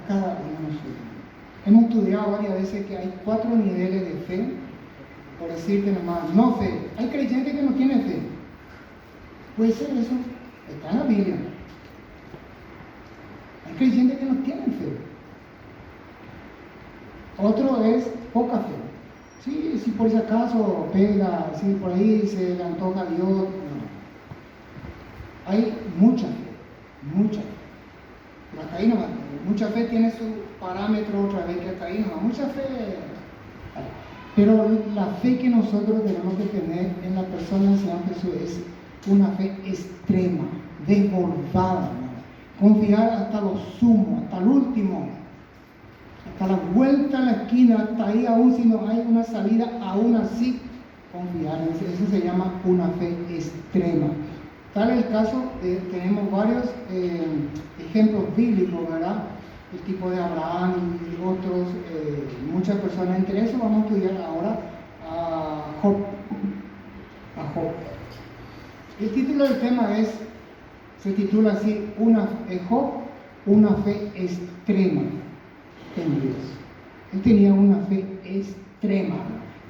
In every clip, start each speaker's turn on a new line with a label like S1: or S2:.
S1: cada uno de nosotros. Hemos estudiado varias veces que hay 4 niveles de fe, por decirte nomás, no fe. Hay creyentes que no tienen fe. Puede ser eso, está en la Biblia. Hay creyentes que no tienen fe. Otro es poca fe. Sí, si por si acaso pega, si por ahí se le antoja a Dios, no. Hay mucha fe, mucha fe. Pero hasta ahí nomás, mucha fe tiene su parámetro otra vez que hasta ahí nomás, mucha fe. Pero la fe que nosotros tenemos que tener en la persona del Señor Jesús es una fe extrema, desbordada, ¿no? Confiar hasta lo sumo, hasta el último, hasta la vuelta a la esquina, hasta ahí aún si no hay una salida, aún así confiar. Eso se llama una fe extrema. Tal es el caso, tenemos varios ejemplos bíblicos, ¿verdad? El tipo de Abraham y otros, muchas personas. Entre eso vamos a estudiar ahora a Job. El título del tema se titula así, Job, una fe extrema en Dios. Él tenía una fe extrema,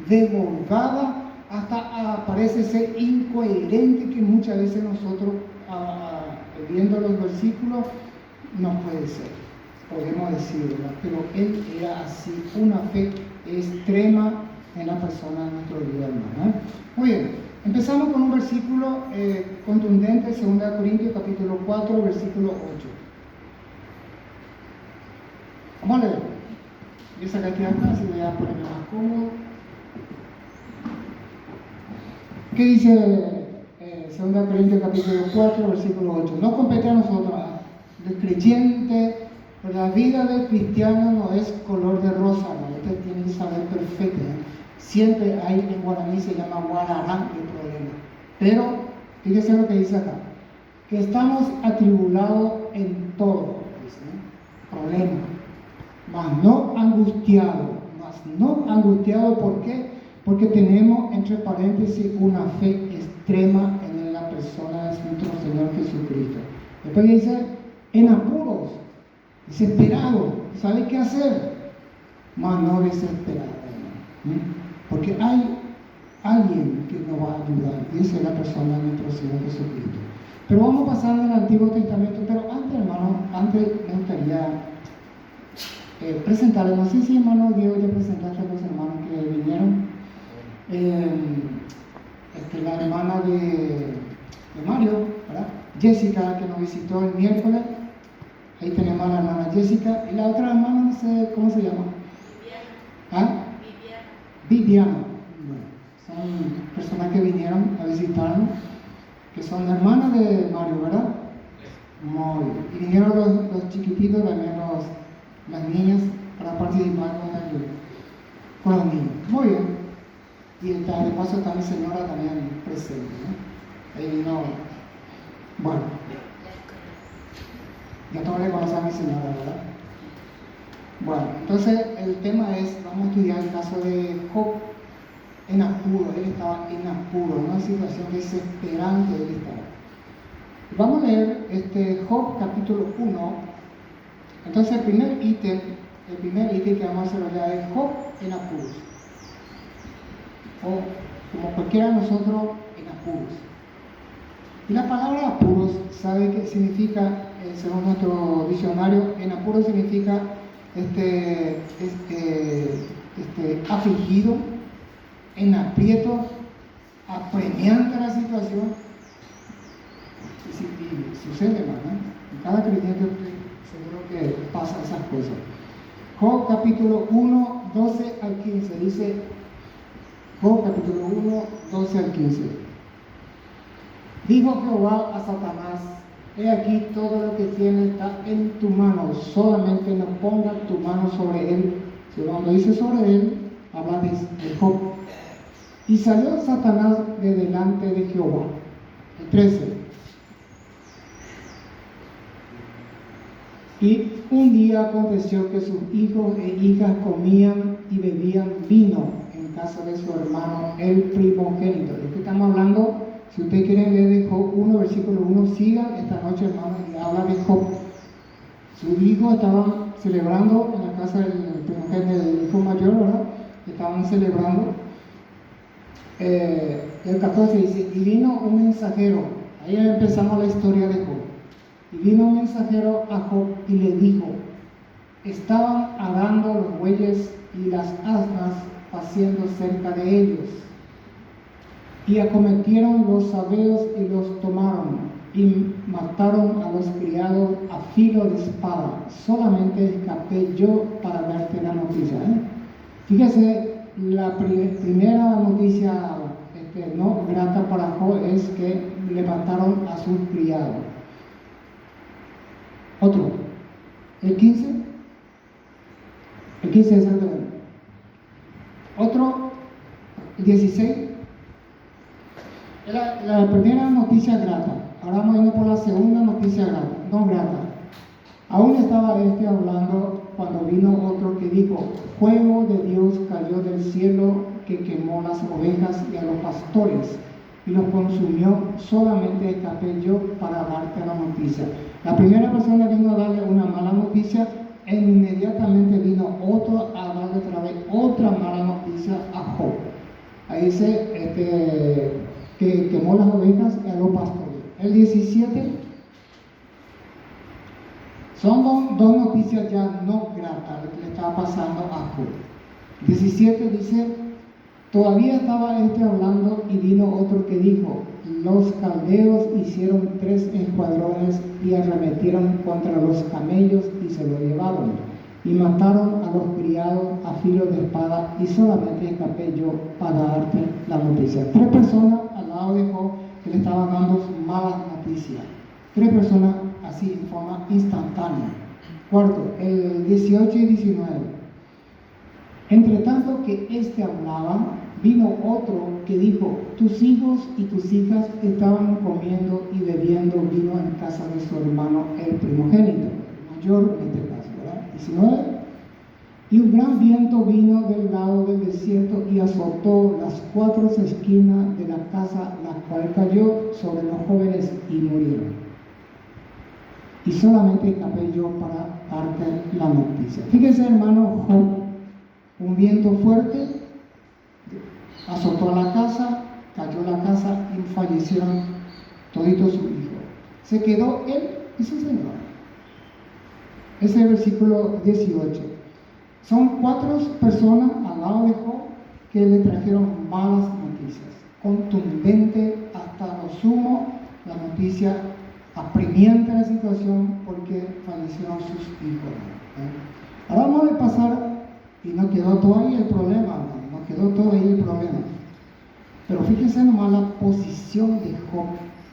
S1: desbordada, hasta parece ser incoherente, que muchas veces nosotros, viendo los versículos, no puede ser, podemos decir, ¿verdad? Pero él era así, una fe extrema en la persona de nuestro Dios, hermano. Muy bien, empezamos con un versículo contundente, 2 Corintios capítulo 4, versículo 8. Vamos a leer. Yo sacaré acá, así voy a ponerme más cómodo. ¿Qué dice 2 Corintios capítulo 4, versículo 8? No compete a nosotros, el creyente, la vida del cristiano no es color de rosa, ¿no? Usted tiene que saber perfecto, ¿eh? Siempre hay, en guaraní se llama guararán el problema. Pero, fíjese lo que dice acá, que estamos atribulados en todo, dice, ¿eh? Problema, mas no angustiado, ¿por qué? Porque tenemos, entre paréntesis, una fe extrema en la persona de nuestro Señor Jesucristo. Después dice, en apuros, desesperado, ¿sabe qué hacer? Mas no desesperado, ¿no? Porque hay alguien que nos va a ayudar, y esa es la persona de nuestro Señor Jesucristo. Pero vamos a pasar al Antiguo Testamento, pero antes, hermano, me gustaría presentarles, no sé si hermano Diego ya presentaste a los hermanos que vinieron. La hermana de Mario, ¿verdad? Jessica, que nos visitó el miércoles. Ahí tenemos a la hermana Jessica. Y la otra hermana, no sé cómo se llama. Viviana. Bueno, son personas que vinieron a visitarnos, que son hermanas de Mario, ¿verdad? Muy bien. Y vinieron los chiquititos, también las niñas, para participar con los niños. Muy bien. Y de paso está mi señora también presente, ¿no? Ahí vino. Bueno, ya todos le conocen a mi señora, ¿verdad? Bueno, entonces el tema es, vamos a estudiar el caso de Job en apuro. Él estaba en apuro, en una situación desesperante él estaba. Vamos a leer Job capítulo 1. Entonces el primer ítem que vamos a hacer ya es Job en apuros. O como cualquiera de nosotros, en apuros. Y la palabra apuros, ¿sabe qué significa? Según nuestro diccionario, en apuros significa afligido, en aprieto, apremiante la situación. Y sucede, ¿no? En cada creyente seguro que pasa esas cosas. Job capítulo 1, 12 al 15 dice. Job capítulo 1, 12 al 15. Dijo Jehová a Satanás: he aquí todo lo que tiene está en tu mano, solamente no pongas tu mano sobre él. Si cuando dice sobre él, habla de Job. Y salió Satanás de delante de Jehová. El 13. Y un día aconteció que sus hijos e hijas comían y bebían vino en casa de su hermano, el primogénito. De que estamos hablando, si ustedes quieren leer de Job 1, versículo 1, sigan esta noche, hermano, y habla de Job. Sus hijos estaban celebrando en la casa del primogénito, del hijo mayor, ¿verdad? Estaban celebrando. El 14 dice, y vino un mensajero, ahí empezamos la historia de Job, y vino un mensajero a Job y le dijo, estaban arando los bueyes y las asnas paciendo cerca de ellos, y acometieron los sabeos y los tomaron, y mataron a los criados a filo de espada. Solamente escapé yo para darte la noticia. Fíjese, la primera noticia no grata para Job es que le mataron a sus criados. Otro, el 15 exactamente. Otro, el 16. La primera noticia grata. Ahora vamos a ir por la segunda noticia grata, no grata. Aún estaba hablando cuando vino otro que dijo, fuego de Dios cayó del cielo que quemó las ovejas y a los pastores y los consumió. Solamente escapé yo para darte la noticia. La primera persona vino a darle una mala noticia e inmediatamente vino otro a darle otra vez otra mala noticia a Job. Ahí dice que quemó las ovejas y a los pastores. El 17 son dos noticias ya no gratas lo que le estaba pasando a Job. 17 dice, todavía estaba hablando y vino otro que dijo, los caldeos hicieron 3 escuadrones y arremetieron contra los camellos y se lo llevaron y mataron a los criados a filo de espada y solamente escapé yo para darte la noticia. 3 personas al lado de Job que le estaban dando malas noticias. 3 personas así en forma instantánea. Cuarto, el 18 y 19. Entre tanto que hablaba, vino otro que dijo, tus hijos y tus hijas estaban comiendo y bebiendo vino en casa de su hermano el primogénito, el mayor en este caso, ¿verdad? 19. Y un gran viento vino del lado del desierto y azotó las 4 esquinas de la casa, la cual cayó sobre los jóvenes y murieron. Y solamente escapé yo para darte la noticia. Fíjese, hermano, Job, un viento fuerte azotó a la casa, cayó la casa y fallecieron toditos sus hijos. Se quedó él y su señora. Ese es el versículo 18. Son 4 personas al lado de Job que le trajeron malas noticias, contundente hasta lo sumo, la noticia apremiante la situación porque fallecieron sus hijos. Ahora vamos a pasar, y no quedó todo ahí el problema, no quedó todo ahí el problema. Pero fíjense nomás la posición de Job,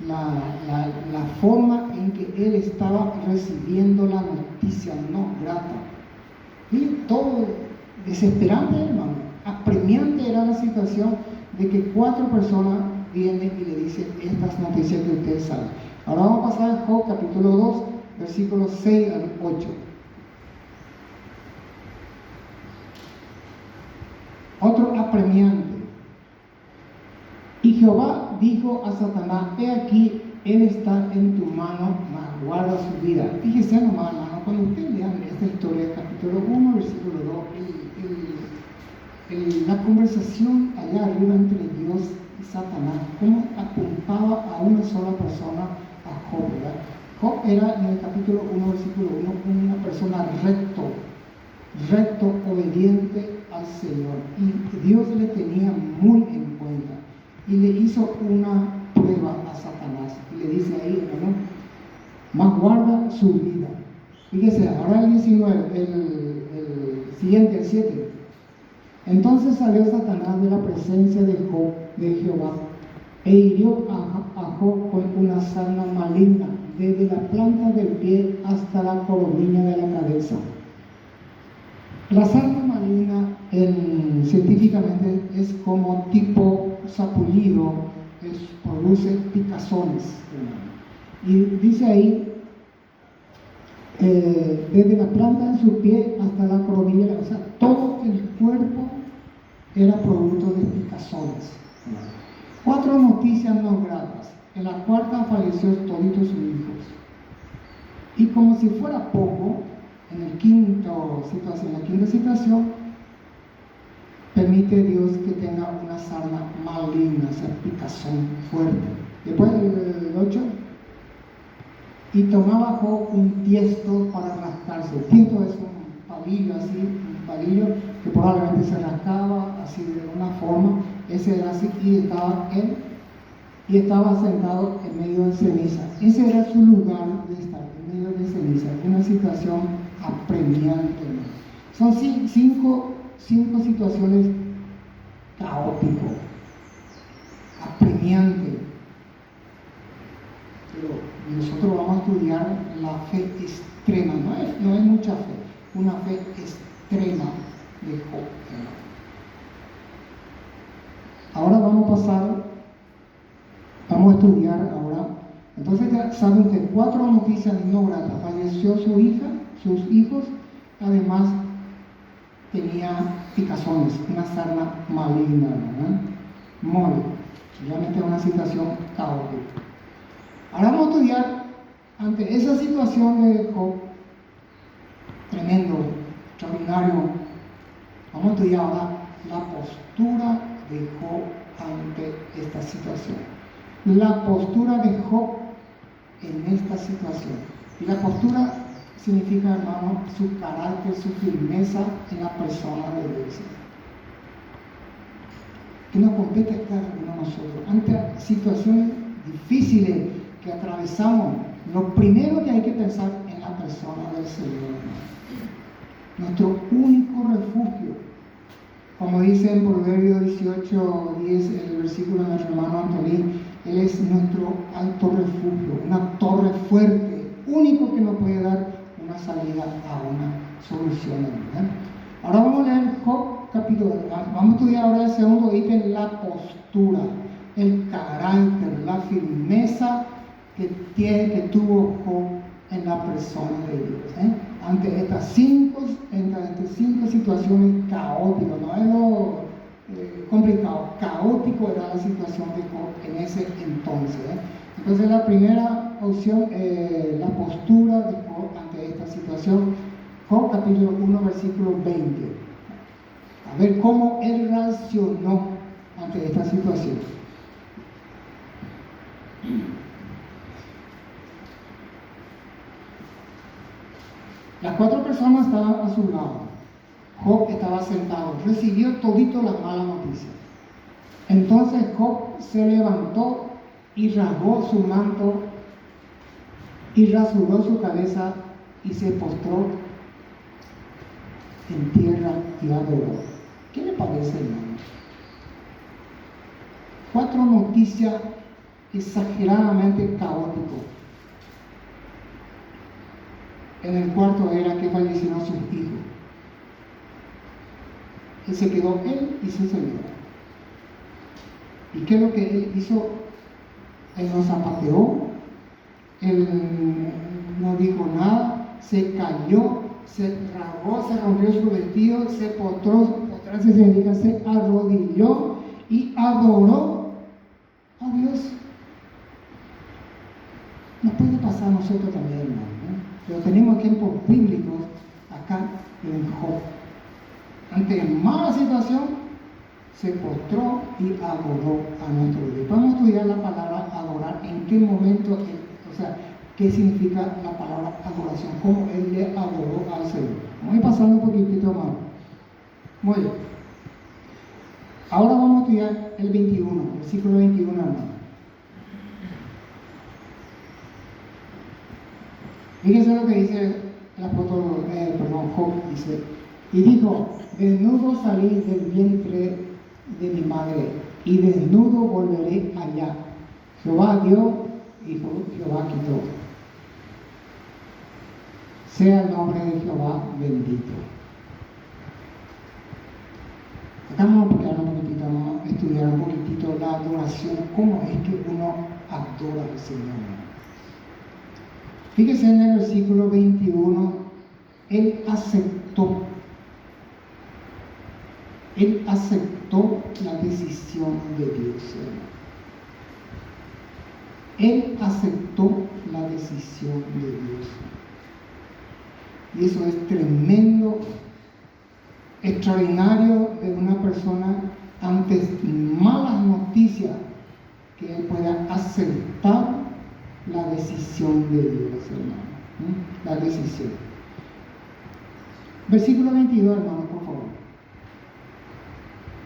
S1: la forma en que él estaba recibiendo la noticia no grata. Y todo desesperante, hermano, apremiante era la situación de que 4 personas vienen y le dicen estas noticias que ustedes saben. Ahora vamos a pasar a Job capítulo 2, versículos 6 al 8. Otro apremiante. Y Jehová dijo a Satanás, he aquí, él está en tu mano, mas guarda su vida. Fíjese nomás, hermano, cuando ustedes lean esta historia, capítulo 1, versículo 2, la conversación allá arriba entre Dios y Satanás, cómo apuntaba a una sola persona, a Job, ¿verdad? Job era en el capítulo 1, versículo 1, una persona recto, obediente al Señor. Y Dios le tenía muy en cuenta. Y le hizo una prueba a Satanás. Y le dice ahí, hermano, más guarda su vida. Fíjese, ahora el 19, el siguiente, el 7. Entonces salió Satanás de la presencia de Job, de Jehová, e hirió a Job con una sarna maligna, desde la planta del pie hasta la coronilla de la cabeza. La sarna maligna científicamente es como tipo sapullido, produce picazones. Y dice ahí, desde la planta de su pie hasta la coronilla, o sea, todo el cuerpo era producto de picazones. 4 noticias no gratas. En la cuarta falleció toditos sus hijos. Y como si fuera poco, En la quinta situación, permite Dios que tenga una sarna maligna, o sea, picazón fuerte. Después el 8, y tomaba Job un tiesto para rascarse. El tiesto es un palillo así, un palillo que probablemente se rascaba así de una forma. Ese era así, y estaba sentado en medio de ceniza. Ese era su lugar de estar, en medio de ceniza. Una situación apremiante. Son cinco situaciones caóticas, apremiantes. Pero nosotros vamos a estudiar la fe extrema, no es mucha fe, una fe extrema de Job. Ahora vamos a estudiar ahora. Entonces ya saben que 4 noticias no gratas. Falleció su hija, sus hijos, además tenía picazones, una sarna maligna, ¿verdad? Muy, realmente una situación caótica. Ahora vamos a estudiar ante esa situación de Job, tremendo, extraordinario. Vamos a estudiar ahora la postura de Job ante esta situación. La postura de Job en esta situación. Y la postura significa, hermano, su carácter, su firmeza en la persona de Dios. Que nos compete a cada uno de nosotros. Ante situaciones difíciles que atravesamos, lo primero que hay que pensar en la persona del Señor. Nuestro único refugio. Como dice en Proverbios 18:10, el versículo de nuestro hermano Antonín, Él es nuestro alto refugio, una torre fuerte, único que nos puede dar una salida a una solución. ¿Verdad? Ahora vamos a leer Job capítulo 2. Vamos a estudiar ahora el segundo ítem, la postura, el carácter, la firmeza que tuvo Job en la persona de Dios. Ante estas cinco situaciones caóticas, no es lo complicado, caótico era la situación de Job en ese entonces. Entonces la primera opción, la postura de Job ante esta situación, Job capítulo 1, versículo 20. A ver cómo él reaccionó ante esta situación. Las 4 personas estaban a su lado. Job estaba sentado, recibió todito las malas noticias. Entonces Job se levantó y rasgó su manto y rasuró su cabeza y se postró en tierra y adoró. ¿Qué le parece, hermano? 4 noticias exageradamente caóticas. En el cuarto era que fallecieron sus hijos. Él se quedó él y su señora. ¿Y qué es lo que él hizo? Él no zapateó, él no dijo nada, se cayó, se rasgó, se rompió su vestido, se postró, postrarse significa se arrodilló y adoró a Dios. Nos puede pasar a nosotros también, hermano. Pero tenemos tiempos bíblicos acá en Job. Ante mala situación, se postró y adoró a nuestro Dios. Vamos a estudiar la palabra adorar, en qué momento, o sea, qué significa la palabra adoración, cómo él le adoró al Señor. Vamos a ir pasando un poquitito más. Muy bien. Ahora vamos a estudiar el 21, versículo 21, hermano. Fíjense lo que dice el apóstol, Job, dice, y dijo, desnudo salí del vientre de mi madre, y desnudo volveré allá. Jehová dio, y Jehová quitó. Sea el nombre de Jehová bendito. Acá vamos a quedar un poquitito, vamos a estudiar un poquitito la adoración, cómo es que uno adora al Señor. Fíjese en el versículo 21, Él aceptó la decisión de Dios. Él aceptó la decisión de Dios. Y eso es tremendo, extraordinario de una persona ante malas noticias, que él pueda aceptar la decisión de Dios, hermano. La decisión. Versículo 22, hermano, por favor.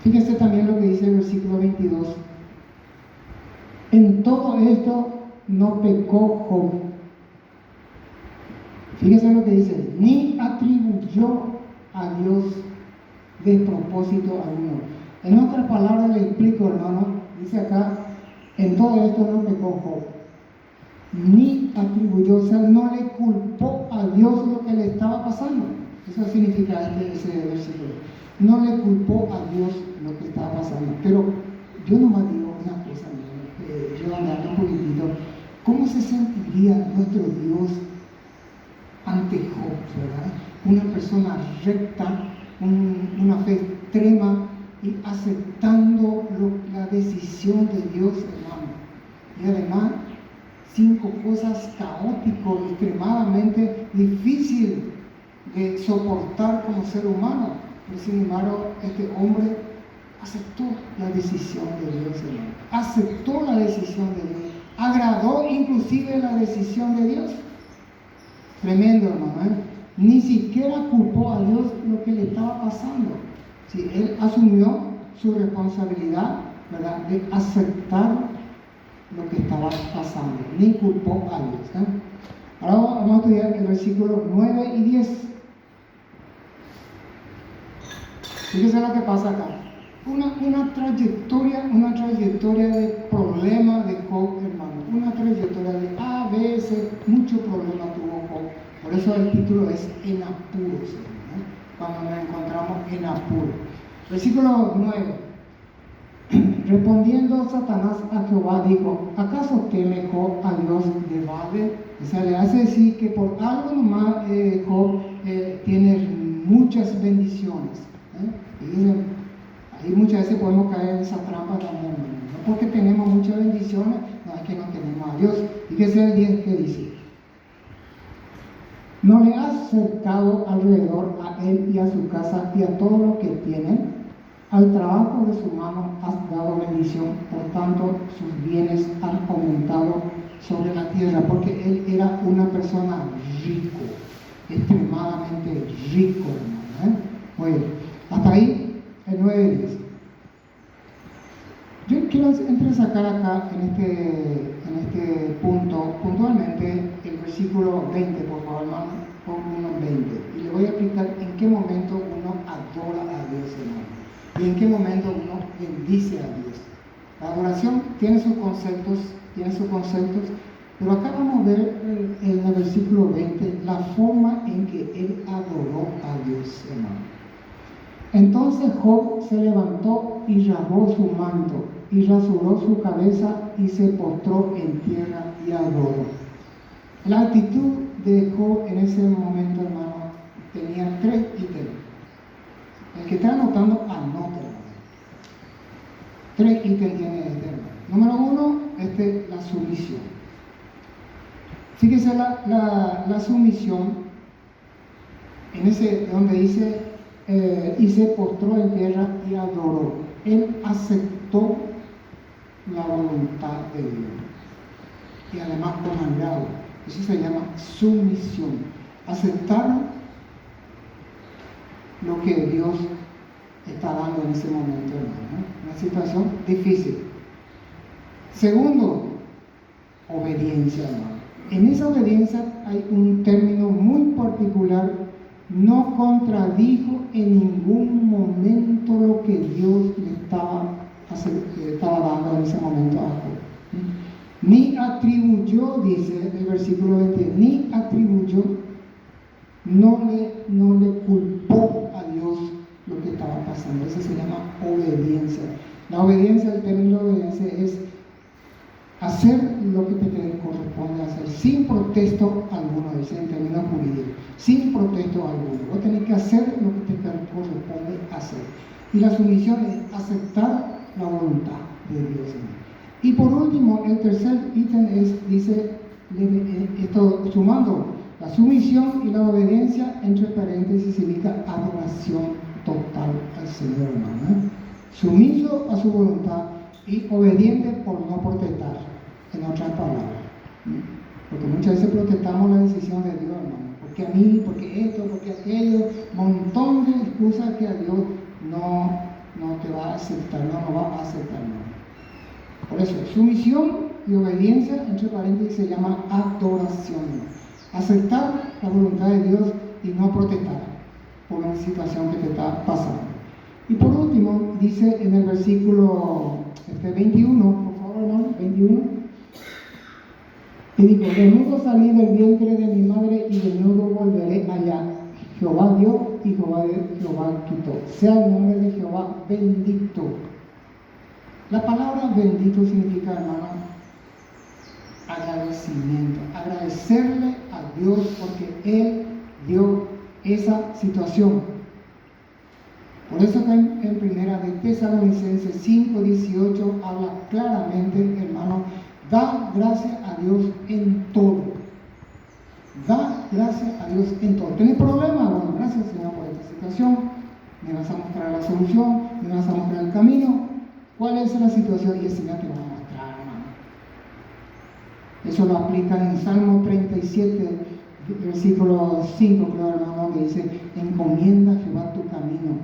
S1: Fíjese también lo que dice el versículo 22. En todo esto no pecó Job. Fíjese lo que dice, ni atribuyó a Dios despropósito alguno. En otras palabras le explico, hermano, dice acá, en todo esto no pecó Job. Ni atribuyó, o sea, no le culpó a Dios lo que le estaba pasando. Eso significa ese versículo. No le culpó a Dios lo que estaba pasando. Pero yo nomás digo una cosa, yo andando un poquitito, ¿cómo se sentiría nuestro Dios ante Job, verdad? Una persona recta, una fe extrema y aceptando la decisión de Dios, hermano. Y además, 5 cosas caóticas, extremadamente difíciles de soportar como ser humano. Pero sin embargo, este hombre aceptó la decisión de Dios, hermano. Aceptó la decisión de Dios. Agradó inclusive la decisión de Dios. Tremendo, hermano. Ni siquiera culpó a Dios lo que le estaba pasando. Sí, él asumió su responsabilidad, ¿verdad?, de aceptar lo que estaba pasando. Ni culpó a Dios. Ahora vamos a estudiar el versículo 9 y 10. Fíjense lo que pasa acá. Una trayectoria de problemas de Job, hermano. Una trayectoria de A, B, C, mucho problema tuvo Job. Por eso el título es En apuros, ¿no? Cuando nos encontramos en apuros. Versículo 9. Respondiendo Satanás a Jehová, dijo: ¿acaso teme Job a Dios de balde? O sea, le hace decir que por algo nomás Job tiene muchas bendiciones. Y ahí muchas veces podemos caer en esa trampa también. No porque tenemos muchas bendiciones, no es que no tenemos a Dios. Fíjese el 10 que dice: ¿no le has cercado alrededor a él y a su casa y a todo lo que tienen? Al trabajo de su mano has dado bendición, por tanto sus bienes han aumentado sobre la tierra, porque él era una persona rico, extremadamente rico, hermano. Muy bien, hasta ahí el 9:10. Yo quiero sacar acá en este punto, puntualmente, el versículo 20, por favor, hermano, por unos 20. Y le voy a explicar en qué momento uno adora a Dios, hermano. Y en qué momento uno bendice a Dios. La adoración tiene sus conceptos, pero acá vamos a ver en el versículo 20 la forma en que él adoró a Dios, hermano. Entonces Job se levantó y rasgó su manto, y rasuró su cabeza, y se postró en tierra y adoró. La actitud de Job en ese momento, hermano, tenía 3 ítems. El que está anotando, anote, hermano. 3 ítems tiene este, hermano. Número 1, la sumisión. Fíjese la sumisión, en ese donde dice, y se postró en tierra y adoró. Él aceptó la voluntad de Dios. Y además con agrado. Eso se llama sumisión. Aceptar lo que Dios está dando en ese momento, hermano. Una situación difícil. Segundo, obediencia, hermano. En esa obediencia hay un término muy particular: no contradijo en ningún momento lo que Dios le estaba dando en ese momento a Job. Ni atribuyó, dice el versículo 20, ni atribuyó, no le culpó a Dios lo que estaba pasando. Eso se llama obediencia. La obediencia, el término de obediencia es hacer lo que te corresponde hacer, sin protesto alguno, dice en términos jurídicos, sin protesto alguno. Vos tenés que hacer lo que te corresponde hacer. Y la sumisión es aceptar la voluntad de Dios. Y por último, el tercer ítem dice, esto sumando, La sumisión y la obediencia, entre paréntesis, significa adoración total al Señor, hermano. Sumiso a su voluntad y obediente por no protestar, en otras palabras. Porque muchas veces protestamos la decisión de Dios, hermano. Porque a mí, porque esto, porque aquello, montón de excusas que a Dios no te va a aceptar, no va a aceptar, hermano. Por eso, sumisión y obediencia, entre paréntesis, se llama adoración. Aceptar la voluntad de Dios y no protestar por una situación que te está pasando. Y por último, dice en el versículo 21, por favor, hermano, 21. Y dijo: desnudo salí del vientre de mi madre y desnudo volveré allá. Jehová dio y Jehová quitó. Sea el nombre de Jehová bendito. La palabra bendito significa, hermano, agradecimiento. Agradecerle a Dios porque Él dio esa situación. Por eso que en primera de Tesalonicenses 5:18 habla claramente, hermano, da gracias a Dios en todo. Da gracias a Dios en todo. ¿Tienes problemas? Bueno, gracias, Señor, por esta situación. Me vas a mostrar la solución, me vas a mostrar el camino. ¿Cuál es la situación? Y el Señor te va a mostrar, hermano. Eso lo aplica en Salmo 37, versículo 5, creo, hermano, que dice: encomienda a Jehová tu camino,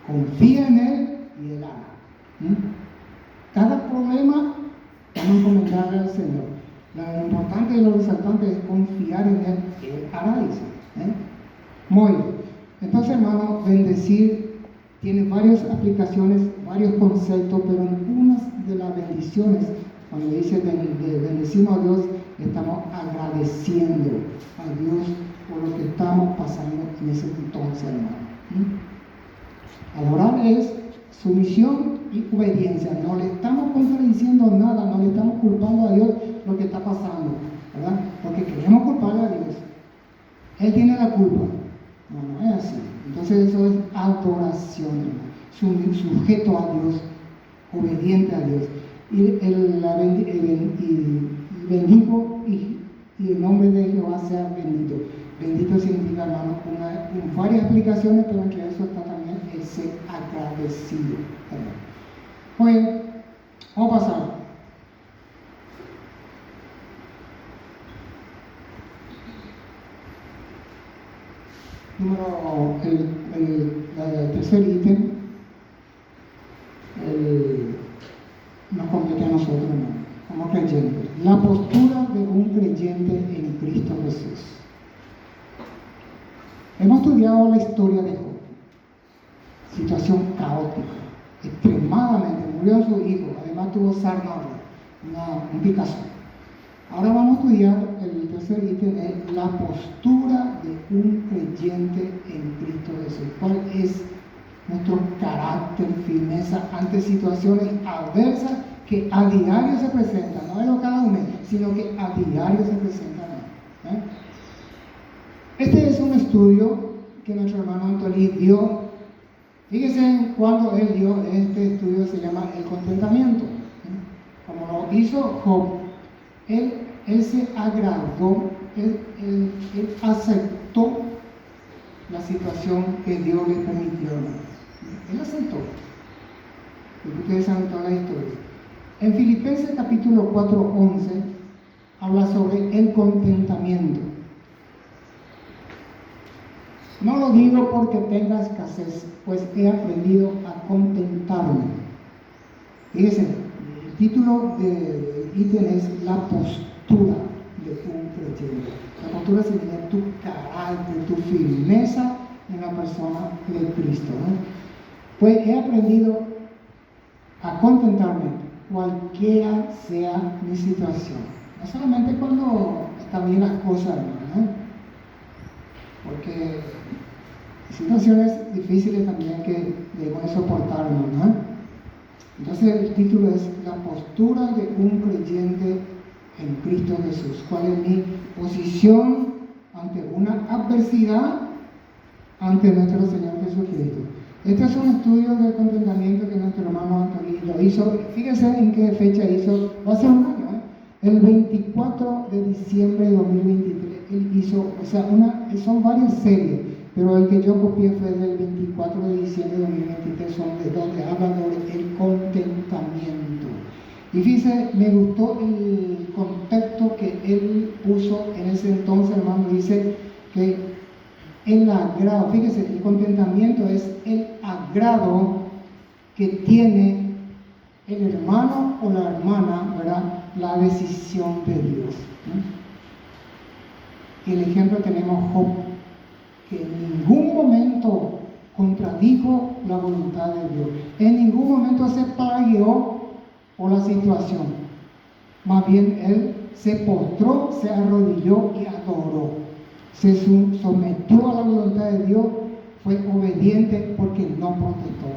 S1: confía en Él y Él hará. Cada problema vamos a encomendarle al Señor. Lo importante y lo resaltante es confiar en Él, que Él hará, dice. Muy bien. Entonces, hermano, bendecir tiene varias aplicaciones, varios conceptos, pero en unas de las bendiciones, cuando dice bendecimos a Dios, estamos agradeciendo a Dios por lo que estamos pasando en ese entonces, hermano. Adorar es sumisión y obediencia. No le estamos contradiciendo nada, no le estamos culpando a Dios lo que está pasando, ¿verdad? Porque queremos culparle a Dios. Él tiene la culpa. No es así. Entonces eso es adoración, sujeto a Dios, obediente a Dios. Y bendigo y el nombre de Jehová sea bendito. Bendito significa, hermano, varias aplicaciones, pero entre eso está también el ser agradecido. Bueno, vamos a pasar. El tercer ítem nos compete a nosotros, hermano, como creyentes. La postura de un creyente en Cristo Jesús. Hemos estudiado la historia de Job. Situación caótica, extremadamente. Murió su hijo, además tuvo sarna, un picazón. Ahora vamos a estudiar el tercer ítem, es la postura de un creyente en Cristo Jesús. ¿Cuál es nuestro carácter, firmeza ante situaciones adversas que a diario se presentan? No es cada mes, sino que a diario se presentan. Este es un estudio que nuestro hermano Antonio dio. Fíjense cuando él dio este estudio, se llama el contentamiento. Como lo hizo Job, él se agradó, él aceptó la situación que Dios le permitió. Él aceptó. Y ustedes saben toda la historia. En Filipenses capítulo 4:11 habla sobre el contentamiento. No lo digo porque tenga escasez, pues he aprendido a contentarme. Fíjense, el título del ítem es la postura de un creyente. La postura significa tu carácter, tu firmeza en la persona de Cristo. Pues he aprendido a contentarme, cualquiera sea mi situación. No solamente cuando están bien las cosas, hermano, porque hay situaciones difíciles también que debemos soportar, ¿no? Entonces el título es la postura de un creyente en Cristo Jesús. ¿Cuál es mi posición ante una adversidad ante nuestro Señor Jesucristo? Este es un estudio de contentamiento que nuestro hermano Antonio lo hizo. Fíjense en qué fecha hizo, va a ser un año, el 24 de diciembre de 2023. él hizo, o sea, son varias series, pero el que yo copié fue del 24 de diciembre de 2023, donde habla sobre el contentamiento. Y fíjese, me gustó el contexto que él puso en ese entonces, hermano. Dice que el agrado, fíjese, el contentamiento es el agrado que tiene el hermano o la hermana, ¿verdad? La decisión de Dios, ¿no? Y el ejemplo tenemos Job, que en ningún momento contradijo la voluntad de Dios, en ningún momento se plagió por la situación, más bien él se postró, se arrodilló y adoró, se sometió a la voluntad de Dios, fue obediente porque no protestó,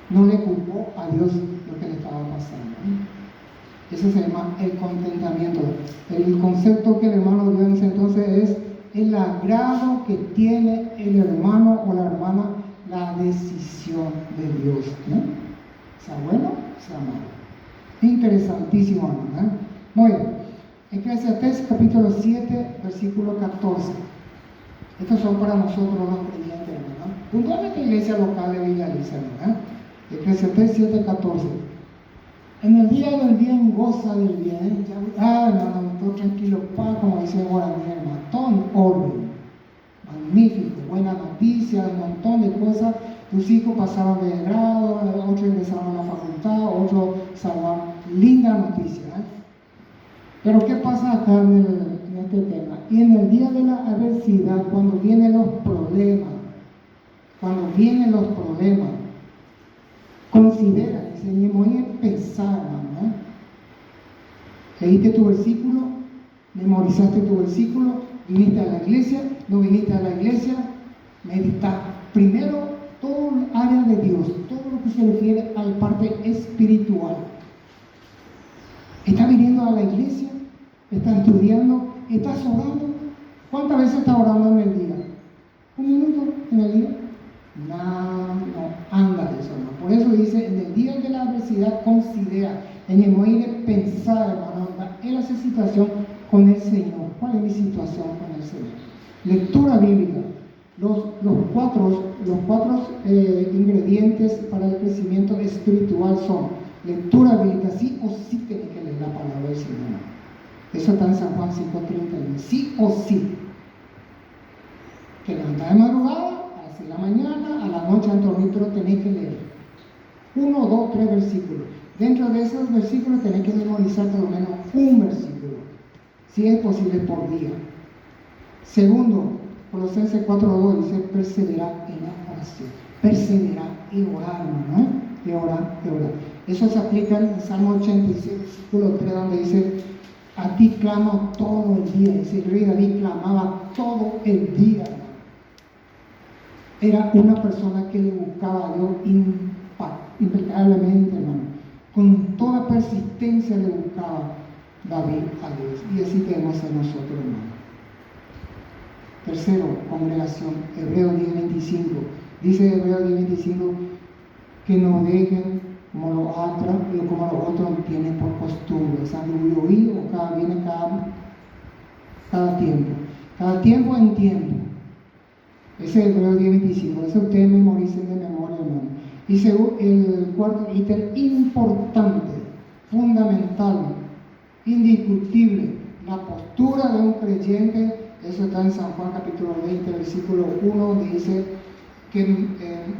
S1: no le culpó a Dios lo que le estaba pasando. Eso se llama el contentamiento. El concepto que el hermano dio en ese entonces es el agrado que tiene el hermano o la hermana la decisión de Dios, ¿no? Sea bueno, sea malo. Interesantísimo, hermano, ¿eh? Muy bien. Eclesiastés capítulo 7, versículo 14. Estos son para nosotros los creyentes, hermano. Puntualmente iglesia local de Villa Alicia, ¿verdad? Eclesiastés 7, 14. En el día del bien goza del bien. Hermano, todo tranquilo, paz, como dice Guaraní, hermano. Todo en orden. Magnífico, buena noticia, un montón de cosas. Tus hijos pasaban de grado, otros ingresaron a la facultad, otros salvaron. Linda noticia, ¿eh? Pero ¿qué pasa acá en este tema? Y en el día de la adversidad, cuando vienen los problemas, considera, dice, ni voy a pensar, hermano, ¿eh? Leíste tu versículo, memorizaste tu versículo, viniste a la iglesia, no viniste a la iglesia, medita. Primero, todo el área de Dios, todo lo que se refiere a la parte espiritual. ¿Estás viniendo a la iglesia? ¿Estás estudiando? ¿Estás orando? ¿Cuántas veces estás orando en el día? ¿Un minuto en el día? No anda eso, hermano. Por eso dice, en el día de la adversidad considera, en el morir de pensar, hermano, en la situación con el Señor. ¿Cuál es mi situación con el Señor? Lectura bíblica. Los cuatro ingredientes para el crecimiento espiritual son lectura bíblica, sí o sí tienes que leer la palabra del Señor. Eso está en San Juan 5:31, sí o sí. Que levantar de madrugada, a las 6 de la mañana, a la noche antes de dormir, pero tenés que leer 1, 2, 3 versículos. Dentro de esos versículos tenés que memorizar por lo menos un versículo, si es posible por día. Segundo, Colosenses 4:2 dice perseverar en la oración. Perseverar y orar, ¿no? Y orar. Eso se aplica en Salmo 86, versículo 3, donde dice, a ti clamo todo el día. Dice, el rey David clamaba todo el día, hermano. Era una persona que le buscaba a Dios impecablemente, hermano. Con toda persistencia le buscaba David a Dios. Y así debemos ser nosotros, hermano. Tercero, congregación, Hebreos 10:25. Dice Hebreos 10:25 que no dejen como los otros tienen por costumbre. O sea, viene cada tiempo. Cada tiempo en tiempo. Ese es Hebreos 10:25. Eso ustedes memoricen de memoria, hermano. Y el cuarto ítem importante, fundamental, indiscutible, la postura de un creyente. Eso está en San Juan capítulo 20, versículo 1, donde dice que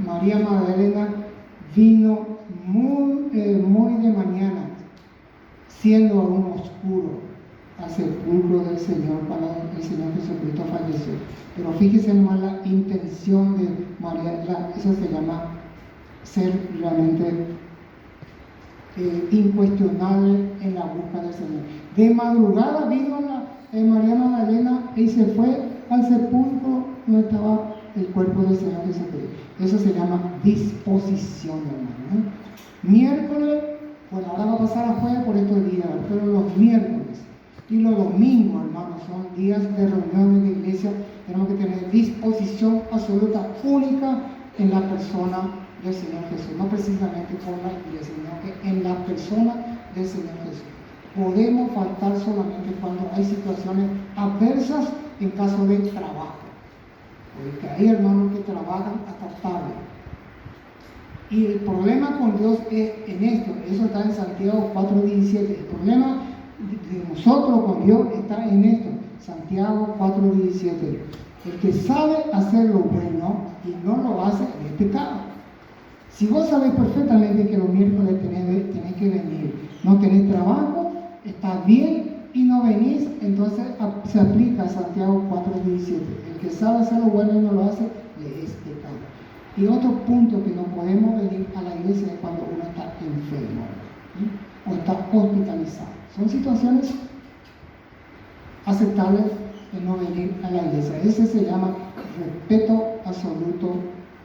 S1: María Magdalena vino muy de mañana, siendo aún oscuro, al sepulcro del Señor cuando el Señor Jesucristo falleció. Pero fíjese nomás la intención de María, eso se llama ser realmente incuestionable en la búsqueda del Señor. De madrugada vino María Magdalena y se fue al sepulcro donde estaba el cuerpo del Señor Jesucristo. Eso se llama disposición, hermano. Miércoles, bueno, ahora va a pasar afuera por estos días, pero los miércoles y los domingos, hermanos, son días de reuniones de iglesia. Tenemos que tener disposición absoluta, única en la persona del Señor Jesús, no precisamente por la iglesia, sino que en la persona del Señor Jesús. podemos faltar solamente cuando hay situaciones adversas en caso de trabajo. Porque hay hermanos que trabajan hasta tarde. Y el problema con Dios es en esto, eso está en Santiago 4:17. El problema de nosotros con Dios está en esto, Santiago 4:17. El que sabe hacer lo bueno y no lo hace es pecado. Si vos sabés perfectamente que los miércoles tenés que venir, no tenés trabajo, estás bien y no venís, entonces se aplica Santiago 4:17. El que sabe hacer lo bueno y no lo hace, le es pecado. Y otro punto que no podemos venir a la iglesia es cuando uno está enfermo, ¿sí? O está hospitalizado. Son situaciones aceptables de no venir a la iglesia. Ese se llama respeto absoluto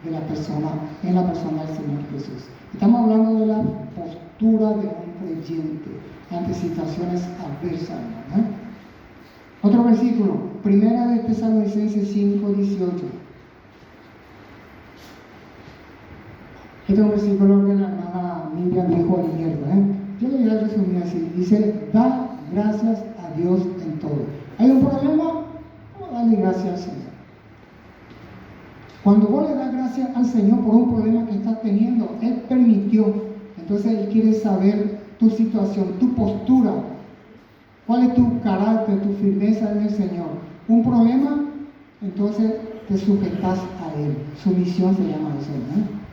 S1: de la persona, en la persona del Señor Jesús. Estamos hablando de la postura de un creyente ante situaciones adversas, ¿no? Otro versículo, Primera de Tesalonicenses 5:18. Este es un versículo que la hermana Miriam dijo ayer, Yo lo voy a resumir así. Dice, da gracias a Dios en todo. ¿Hay un problema? Vamos a darle gracias al Señor. Cuando vos le das gracias al Señor por un problema que estás teniendo, Él permitió. Entonces Él quiere saber tu situación, tu postura. ¿Cuál es tu carácter, tu firmeza en el Señor? Un problema, entonces te sujetas a Él. Sumisión se llama eso, ¿no?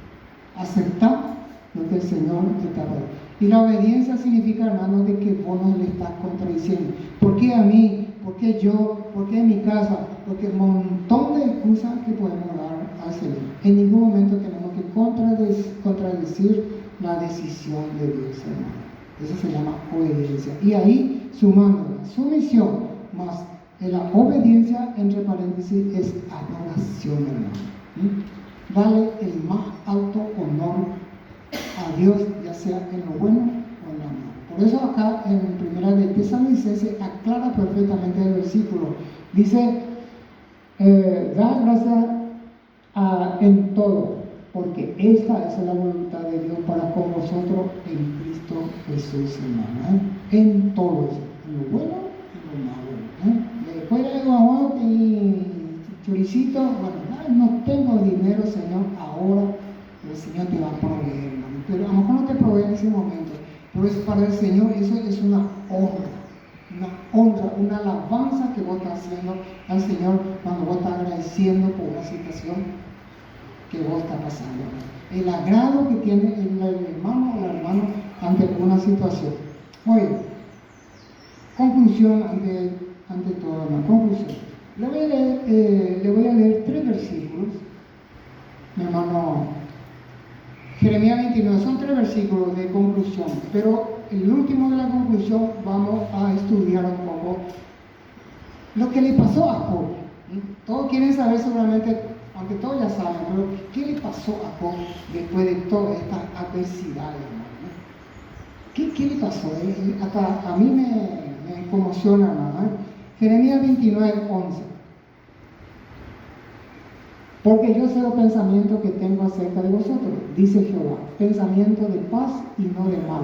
S1: Aceptar lo que el Señor te está dando. Y la obediencia significa, hermano, de que vos no le estás contradiciendo. ¿Por qué a mí? ¿Por qué yo? ¿Por qué en mi casa? Porque un montón de excusas que podemos dar al Señor. En ningún momento tenemos que contradecir la decisión de Dios, hermano. Eso se llama obediencia. Y ahí, sumando la sumisión más la obediencia, entre paréntesis, es adoración, hermano. Dale el más alto honor a Dios, ya sea en lo bueno o en lo malo. Por eso acá en Primera de Tesalonicenses aclara perfectamente el versículo. Dice, da gracias en todo, porque esta es la voluntad de Dios para con vosotros en Cristo Jesús, hermano. En todo eso, en lo bueno y en lo malo. Después le digo, y choricito, bueno, no tengo dinero, Señor, ahora el Señor te va a proveer, hermano. Pero a lo mejor no te provee en ese momento, pero es para el Señor, eso es una honra, una alabanza que vos estás haciendo al Señor cuando vos estás agradeciendo por una situación que vos estás pasando. El agrado que tiene el hermano o la hermana ante una situación. Oye, conclusión ante todo, hermano, conclusión. Le voy a leer 3 versículos, mi hermano. Jeremías 29, son 3 versículos de conclusión, pero el último de la conclusión vamos a estudiar un poco lo que le pasó a Job. Todos quieren saber seguramente, aunque todos ya saben, pero ¿qué le pasó a Job después de toda esta adversidad, hermano? ¿Qué le pasó? Hasta a mí me conmociona, hermano. Jeremías 29, 11. Porque yo sé los pensamientos que tengo acerca de vosotros, dice Jehová, pensamientos de paz y no de mal,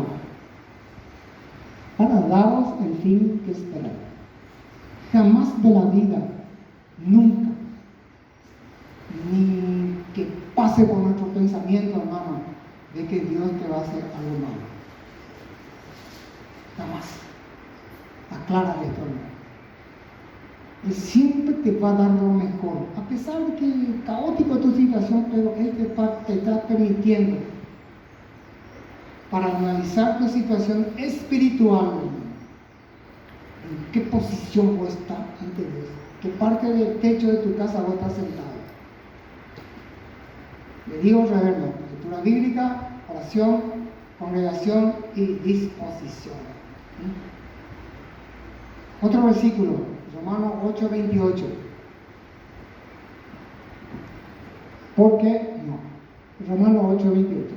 S1: para daros el fin que esperáis. Jamás de la vida, nunca, ni que pase por nuestro pensamiento, hermano, de que Dios te va a hacer algo malo. Jamás. Aclara esto, hermano. Él siempre te va a dar lo mejor, a pesar de que es caótico tu situación, pero Él te está permitiendo para analizar tu situación espiritual. ¿En qué posición vos estás ante Dios? ¿Qué parte del techo de tu casa vos estás sentado? Le digo, reverendo, lectura bíblica, oración, congregación y disposición. Otro versículo. Romanos 8:28. ¿Por qué? No. Romanos 8:28.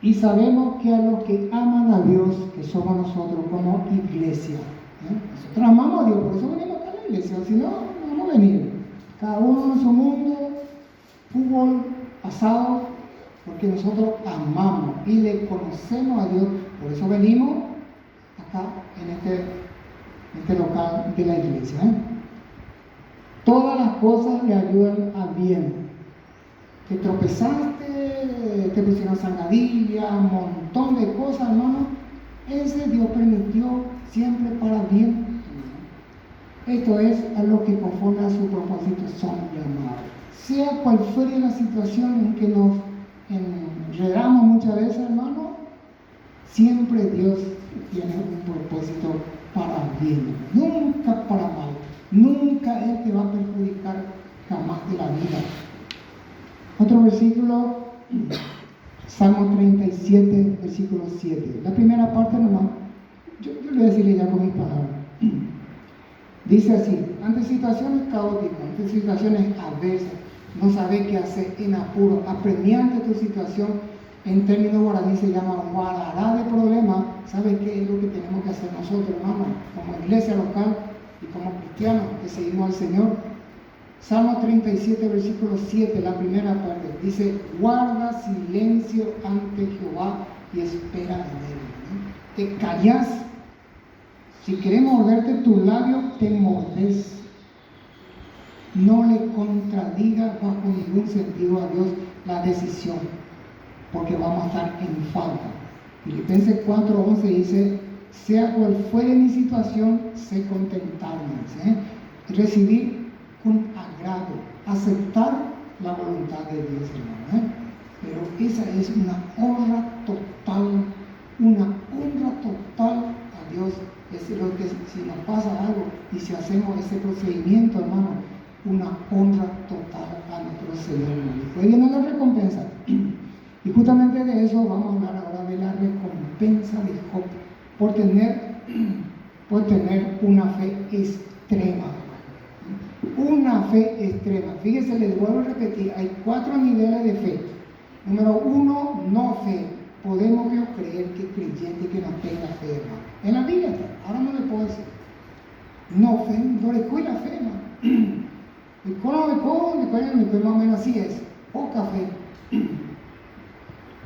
S1: Y sabemos que a los que aman a Dios, que somos nosotros como iglesia, nosotros amamos a Dios, por eso venimos a la iglesia, si no, no vamos a venir. Cada uno en su mundo, fútbol, asado, porque nosotros amamos y le conocemos a Dios, por eso venimos a acá en este local de la iglesia. Todas las cosas le ayudan a bien. Te tropezaste, te pusieron zancadilla, un montón de cosas, hermano. Ese Dios permitió siempre para bien. Esto es a lo que conforme a su propósito son llamados. Sea cual fuere la situación en que nos enredamos muchas veces, hermano, siempre Dios tiene un propósito para bien, nunca para mal. Nunca Él te va a perjudicar jamás de la vida. Otro versículo, Salmo 37, versículo 7. La primera parte nomás, yo le voy a decirle ya con mis palabras. Dice así: ante situaciones caóticas, ante situaciones adversas, no sabes qué hacer, en apuro, apremiante tu situación, en términos guaraní se llama guarará de problema. ¿Sabes qué es lo que tenemos que hacer nosotros, hermano? Como iglesia local y como cristianos que seguimos al Señor. Salmo 37, versículo 7, la primera parte, dice: guarda silencio ante Jehová y espera en Él. Te callas. Si queremos morderte tus labios, te mordes. No le contradigas bajo ningún sentido a Dios la decisión, porque vamos a estar en falta. Filipenses 4:11 dice: sea cual fuere mi situación, sé contentarme. Recibir con agrado, aceptar la voluntad de Dios, hermano. Pero esa es una honra total a Dios. Es lo que si nos pasa algo y si hacemos ese procedimiento, hermano, una honra total a nuestro Señor, hermano. Después viene la recompensa. Y justamente de eso vamos a hablar ahora, de la recompensa de Job por tener una fe extrema. Una fe extrema. Fíjense, les vuelvo a repetir, hay 4 niveles de fe. Número 1, no fe. Podemos creer que creyente que no tenga fe, hermano. En la Biblia está, ahora no le puedo decir. No fe, no le cuida la fe, hermano. Y cuando más o menos así es, poca fe.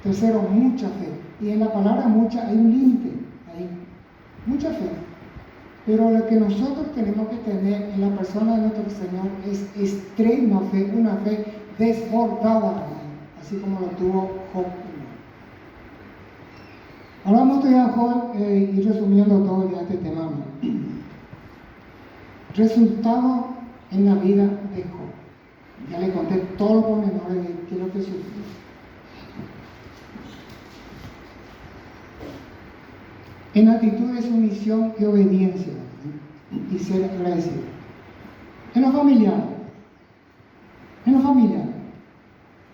S1: Tercero, mucha fe. Y en la palabra mucha hay un límite, hay mucha fe. Pero lo que nosotros tenemos que tener en la persona de nuestro Señor es extrema fe, una fe desbordada, así como lo tuvo Job. Ahora vamos a estudiar Job y resumiendo todo ya este tema. Resultado en la vida de Job. Ya le conté todos los pormenores de qué es lo que sufrió. En actitud de sumisión y obediencia y ser agradecido. En lo familiar,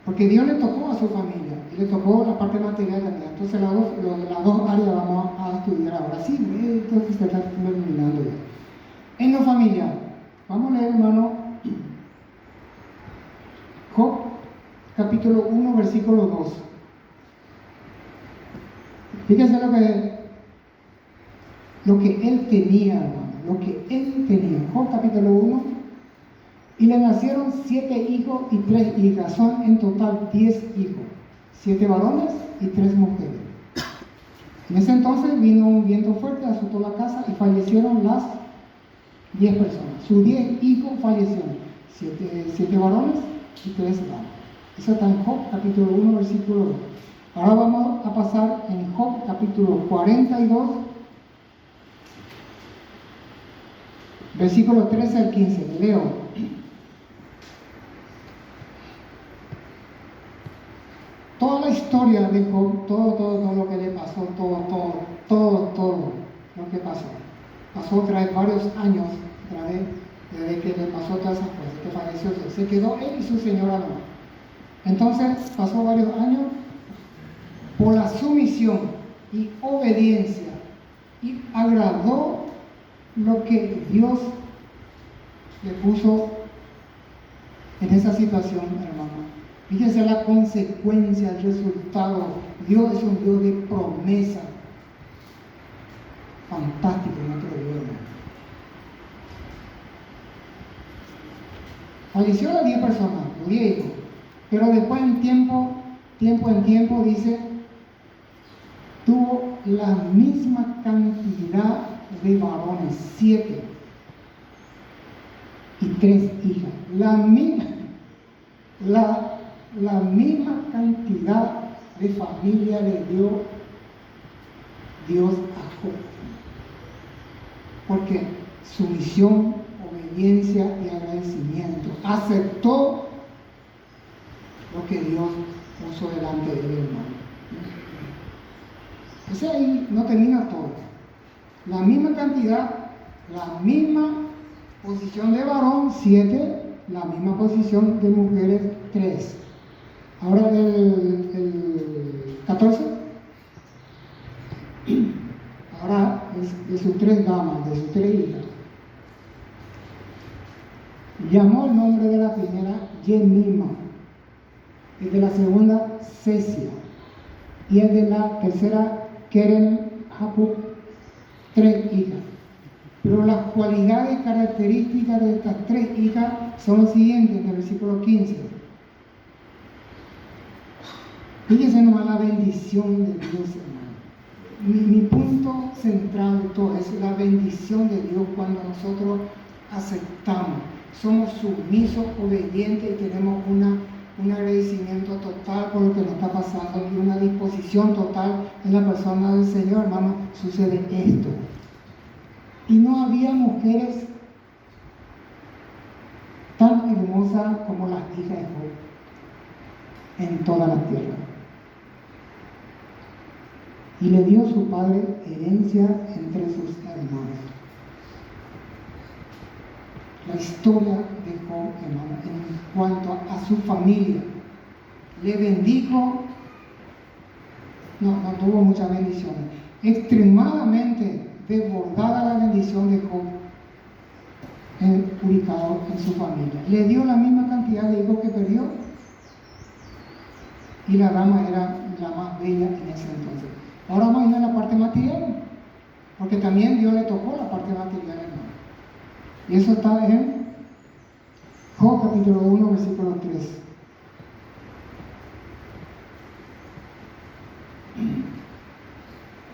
S1: porque Dios le tocó a su familia y le tocó la parte material también. Entonces las dos áreas vamos a estudiar ahora. Sí, entonces se está terminando ya. En lo familiar, vamos a leer, hermano, Job capítulo 1, versículo 2. Fíjense lo que él tenía, hermano, Job capítulo 1, y le nacieron 7 hijos y 3 hijas, son en total 10 hijos, 7 varones y 3 mujeres. En ese entonces vino un viento fuerte, azotó la casa y fallecieron las 10 personas. Sus 10 hijos fallecieron, 7 varones y 3 damas. Eso está en Job capítulo 1, versículo 2. Ahora vamos a pasar en Job capítulo 42, versículo 13 al 15. Leo. Toda la historia de Job, todo lo que le pasó, todo lo que pasó. Pasó otra vez varios años, desde que le pasó todas esas cosas, que falleció. Se quedó él y su señora no. Entonces pasó varios años por la sumisión y obediencia y agradó lo que Dios le puso en esa situación, hermano. Fíjense la consecuencia, el resultado. Dios es un Dios de promesa. Fantástico nuestro Dios, hermano. Falleció a 10 personas, los 10 hijos. Pero después en tiempo, dice, tuvo la misma cantidad de varones, 7 y 3 hijas. La misma cantidad de familia le dio Dios a Job. Porque sumisión, obediencia y agradecimiento. Aceptó lo que Dios puso delante de él, hermano. Entonces ahí no termina todo. La misma cantidad, la misma posición de varón, 7, la misma posición de mujeres, 3. Ahora el 14. Ahora de sus 3 damas, de sus 3 hijas. Llamó el nombre de la primera Jemima, el de la segunda Cesia, y el de la tercera Keren Hapuk, 3 hijas. Pero las cualidades y características de estas 3 hijas son las siguientes, en el versículo 15. Fíjense nomás la bendición de Dios, hermano. Mi punto central de todo es la bendición de Dios cuando nosotros aceptamos, somos sumisos, obedientes y tenemos un agradecimiento total por lo que nos está pasando y una disposición total en la persona del Señor, hermano. Sucede esto. Y no había mujeres tan hermosas como las hijas de Job en toda la tierra. Y le dio su padre herencia entre sus hermanos. La historia de Job, hermano, en cuanto a su familia, le bendijo, no tuvo muchas bendiciones, extremadamente desbordada la bendición de Job ubicado en su familia. Le dio la misma cantidad de hijos que perdió y la dama era la más bella en ese entonces. Ahora vamos a ir a la parte material, porque también Dios le tocó la parte material, hermano. Y eso está en Job capítulo 1, versículo 3.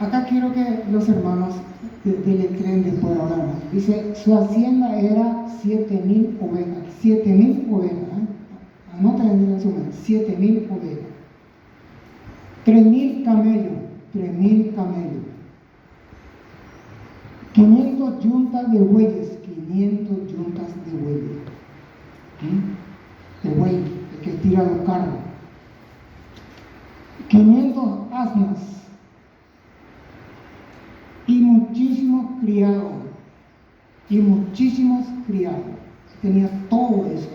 S1: Acá quiero que los hermanos deletren después de ahora. Dice, su hacienda era 7,000 ovejas. 7,000 ovejas. Anoten en su mente, 7,000 ovejas. 3,000 camellos. 3,000 camellos. 500 yuntas de bueyes. 500 yuntas de bueyes. De buey, el que tira los carros. 500 asnas. Y muchísimos criados. Y muchísimos criados. Tenía todo eso.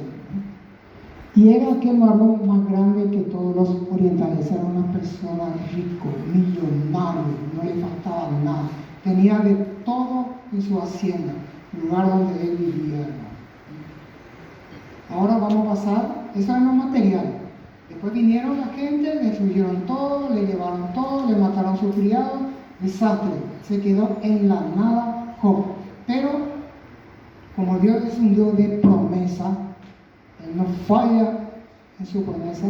S1: Y era aquel varón más grande que todos los orientales. Era una persona rico, millonario, no le faltaba nada. Tenía de todo en su hacienda, el lugar donde él vivía, hermano. Ahora vamos a pasar, eso es lo material. Después vinieron la gente, destruyeron todo, le llevaron todo, le mataron a sus criados, desastre. Se quedó en la nada Job. Pero, como Dios es un Dios de promesa, Él no falla en su promesa.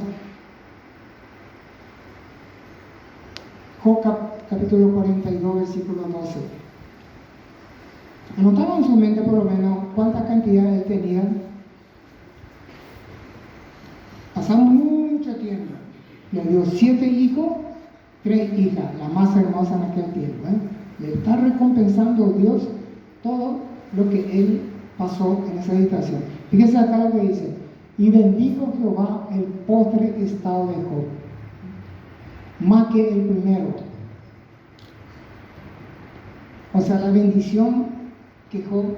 S1: Job capítulo 42, versículo 12. Anotaron en su mente por lo menos cuánta cantidad él tenía. Pasaron mucho tiempo. Le dio 7 hijos, 3 hijas, la más hermosa en aquel tiempo. Le está recompensando Dios todo lo que él pasó en esa situación. Fíjese acá lo que dice. Y bendijo Jehová el postre estado de Job, más que el primero. O sea, la bendición que Job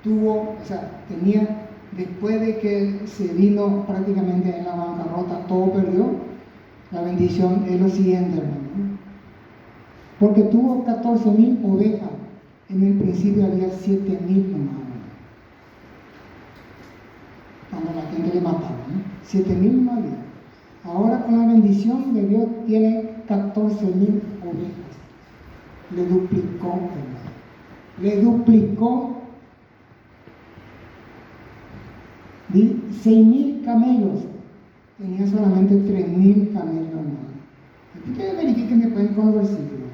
S1: tuvo, o sea, tenía después de que se vino prácticamente en la bancarrota, todo perdió. La bendición es lo siguiente, hermano. Porque tuvo 14,000 ovejas. En el principio había 7,000 nomás. Cuando la gente le mataba, 7,000 no había. Ahora con la bendición de Dios tiene 14,000 ovejas. Le duplicó, hermano. Le duplicó 6,000 camellos. Tenía solamente 3,000 camellos, hermano. Ustedes verifiquen después con el versículo.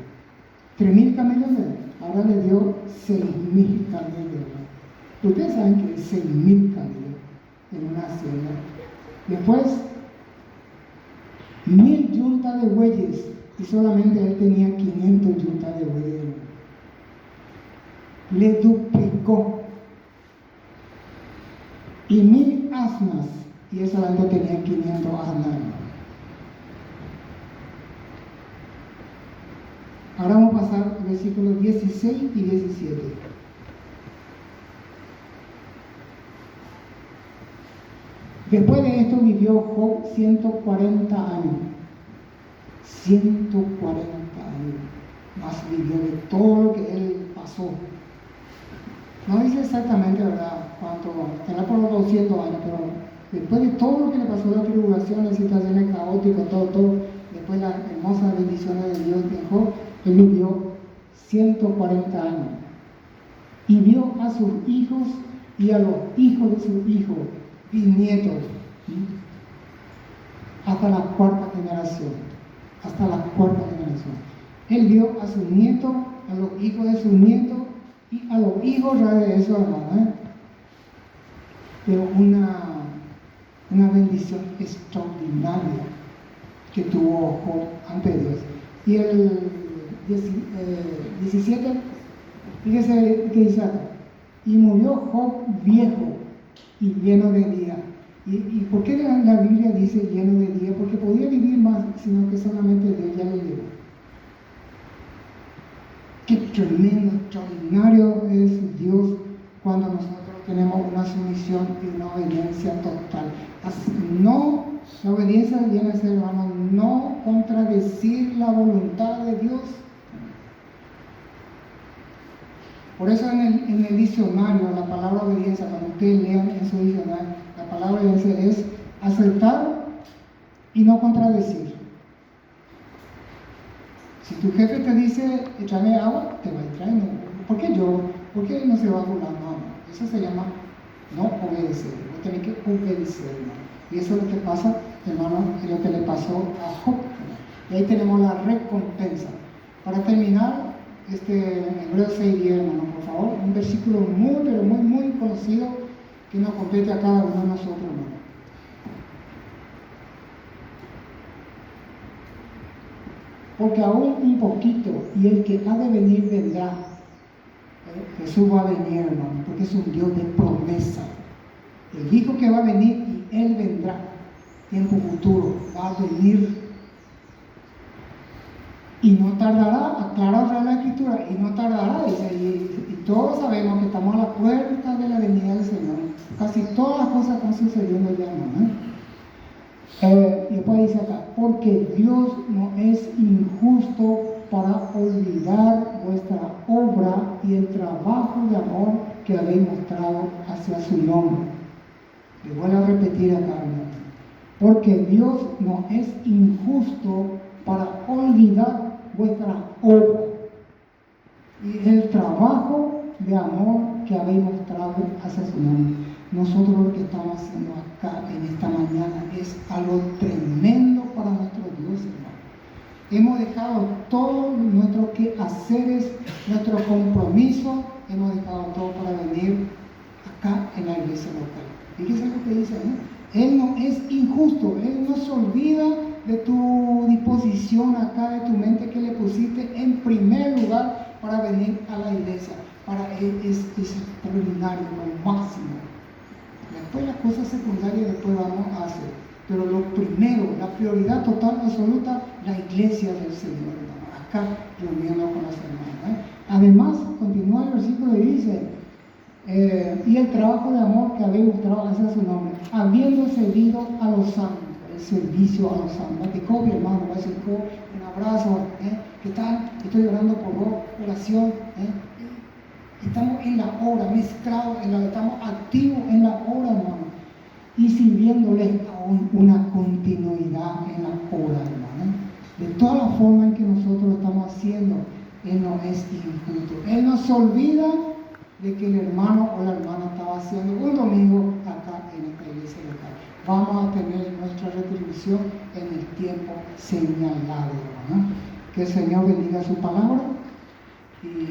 S1: 3.000 camellos, ahora le dio 6.000 camellos. Ustedes saben que es 6.000 camellos en una hacienda. Después, 1.000 yuntas de bueyes, y solamente él tenía 500 yuntas de bueyes. Le duplicó. Y 1.000 asnas, y él solamente tenía 500 asnas. Ahora vamos a pasar a versículos 16 y 17. Después de esto vivió Job 140 años. 140 años. Más vivió de todo lo que él pasó. No dice exactamente, ¿verdad?, cuánto, será por los 200 años, pero después de todo lo que le pasó, las tribulaciones, situaciones caóticas, todo, después las hermosas bendiciones de Dios de Job, él vivió 140 años. Y vio a sus hijos y a los hijos de sus hijos y nietos, hasta la cuarta generación. Hasta la cuarta generación. Él vio a sus nietos, a los hijos de sus nietos y a los hijos de esos hermanos. Pero una bendición extraordinaria que tuvo Job ante Dios. Y el 17, fíjese que dice acá: y murió Job viejo y lleno de día. ¿Y por qué la Biblia dice lleno de día? Porque podía vivir más, sino que solamente Dios ya le llevó. Qué tremendo, extraordinario es Dios cuando nosotros tenemos una sumisión y una obediencia total. No, la obediencia viene a ser, hermano, no contradecir la voluntad de Dios. Por eso en el diccionario, la palabra obediencia, cuando ustedes lean en su diccionario, la palabra obediencia es aceptar y no contradecir. Si tu jefe te dice, échame agua, te va a traer. ¿Por qué yo? ¿Por qué no se va a burlar? No, eso se llama no obedecer. Vos tenés que obedecer, hermano. Y eso es lo que pasa, hermano, es lo que le pasó a Job. Y ahí tenemos la recompensa. Para terminar, Hebreos 6:10, hermano, por favor, un versículo muy, pero muy, muy conocido que nos compete a cada uno de nosotros, hermano. Porque aún un poquito, y el que ha de venir vendrá. Jesús va a venir, hermano, porque es un Dios de promesa. Él dijo que va a venir y Él vendrá. Tiempo futuro, va a venir. Y no tardará, aclara otra la Escritura, y no tardará, dice, y todos sabemos que estamos a la puerta de la venida del Señor. Casi todas las cosas están sucediendo ya, hermano. Y después dice acá: porque Dios no es injusto para olvidar vuestra obra y el trabajo de amor que habéis mostrado hacia su nombre. Le voy a repetir acá, hermano. Porque Dios no es injusto para olvidar vuestra obra y el trabajo de amor que habéis mostrado hacia su nombre. Nosotros lo que estamos haciendo acá en esta mañana es algo tremendo para nuestro Dios, hermano. Hemos dejado todos nuestros quehaceres, nuestro compromiso, hemos dejado todo para venir acá en la iglesia local. Fíjese lo que dice, Él no es injusto, Él no se olvida de tu disposición acá, de tu mente que le pusiste en primer lugar para venir a la iglesia. Para Él es extraordinario, lo máximo. Después las cosas secundarias después vamos a hacer. Pero lo primero, la prioridad total, absoluta, la iglesia del Señor, hermano. Acá reuniendo con los hermanos. Además, continúa el versículo y dice: y el trabajo de amor que habéis mostrado hacia su nombre, habiendo servido a los santos. El servicio a los santos. Que copia, hermano, va a decir, un abrazo, ¿qué tal? Estoy orando por vos, oración, Estamos en la obra, mezclados, estamos activos en la obra, hermano. Y sirviéndoles aún una continuidad en la obra, hermano. De todas las formas en que nosotros lo estamos haciendo, Él no es injusto. Él no se olvida de que el hermano o la hermana estaba haciendo un domingo acá en esta iglesia local. Vamos a tener nuestra retribución en el tiempo señalado, hermano. Que el Señor bendiga su palabra. Y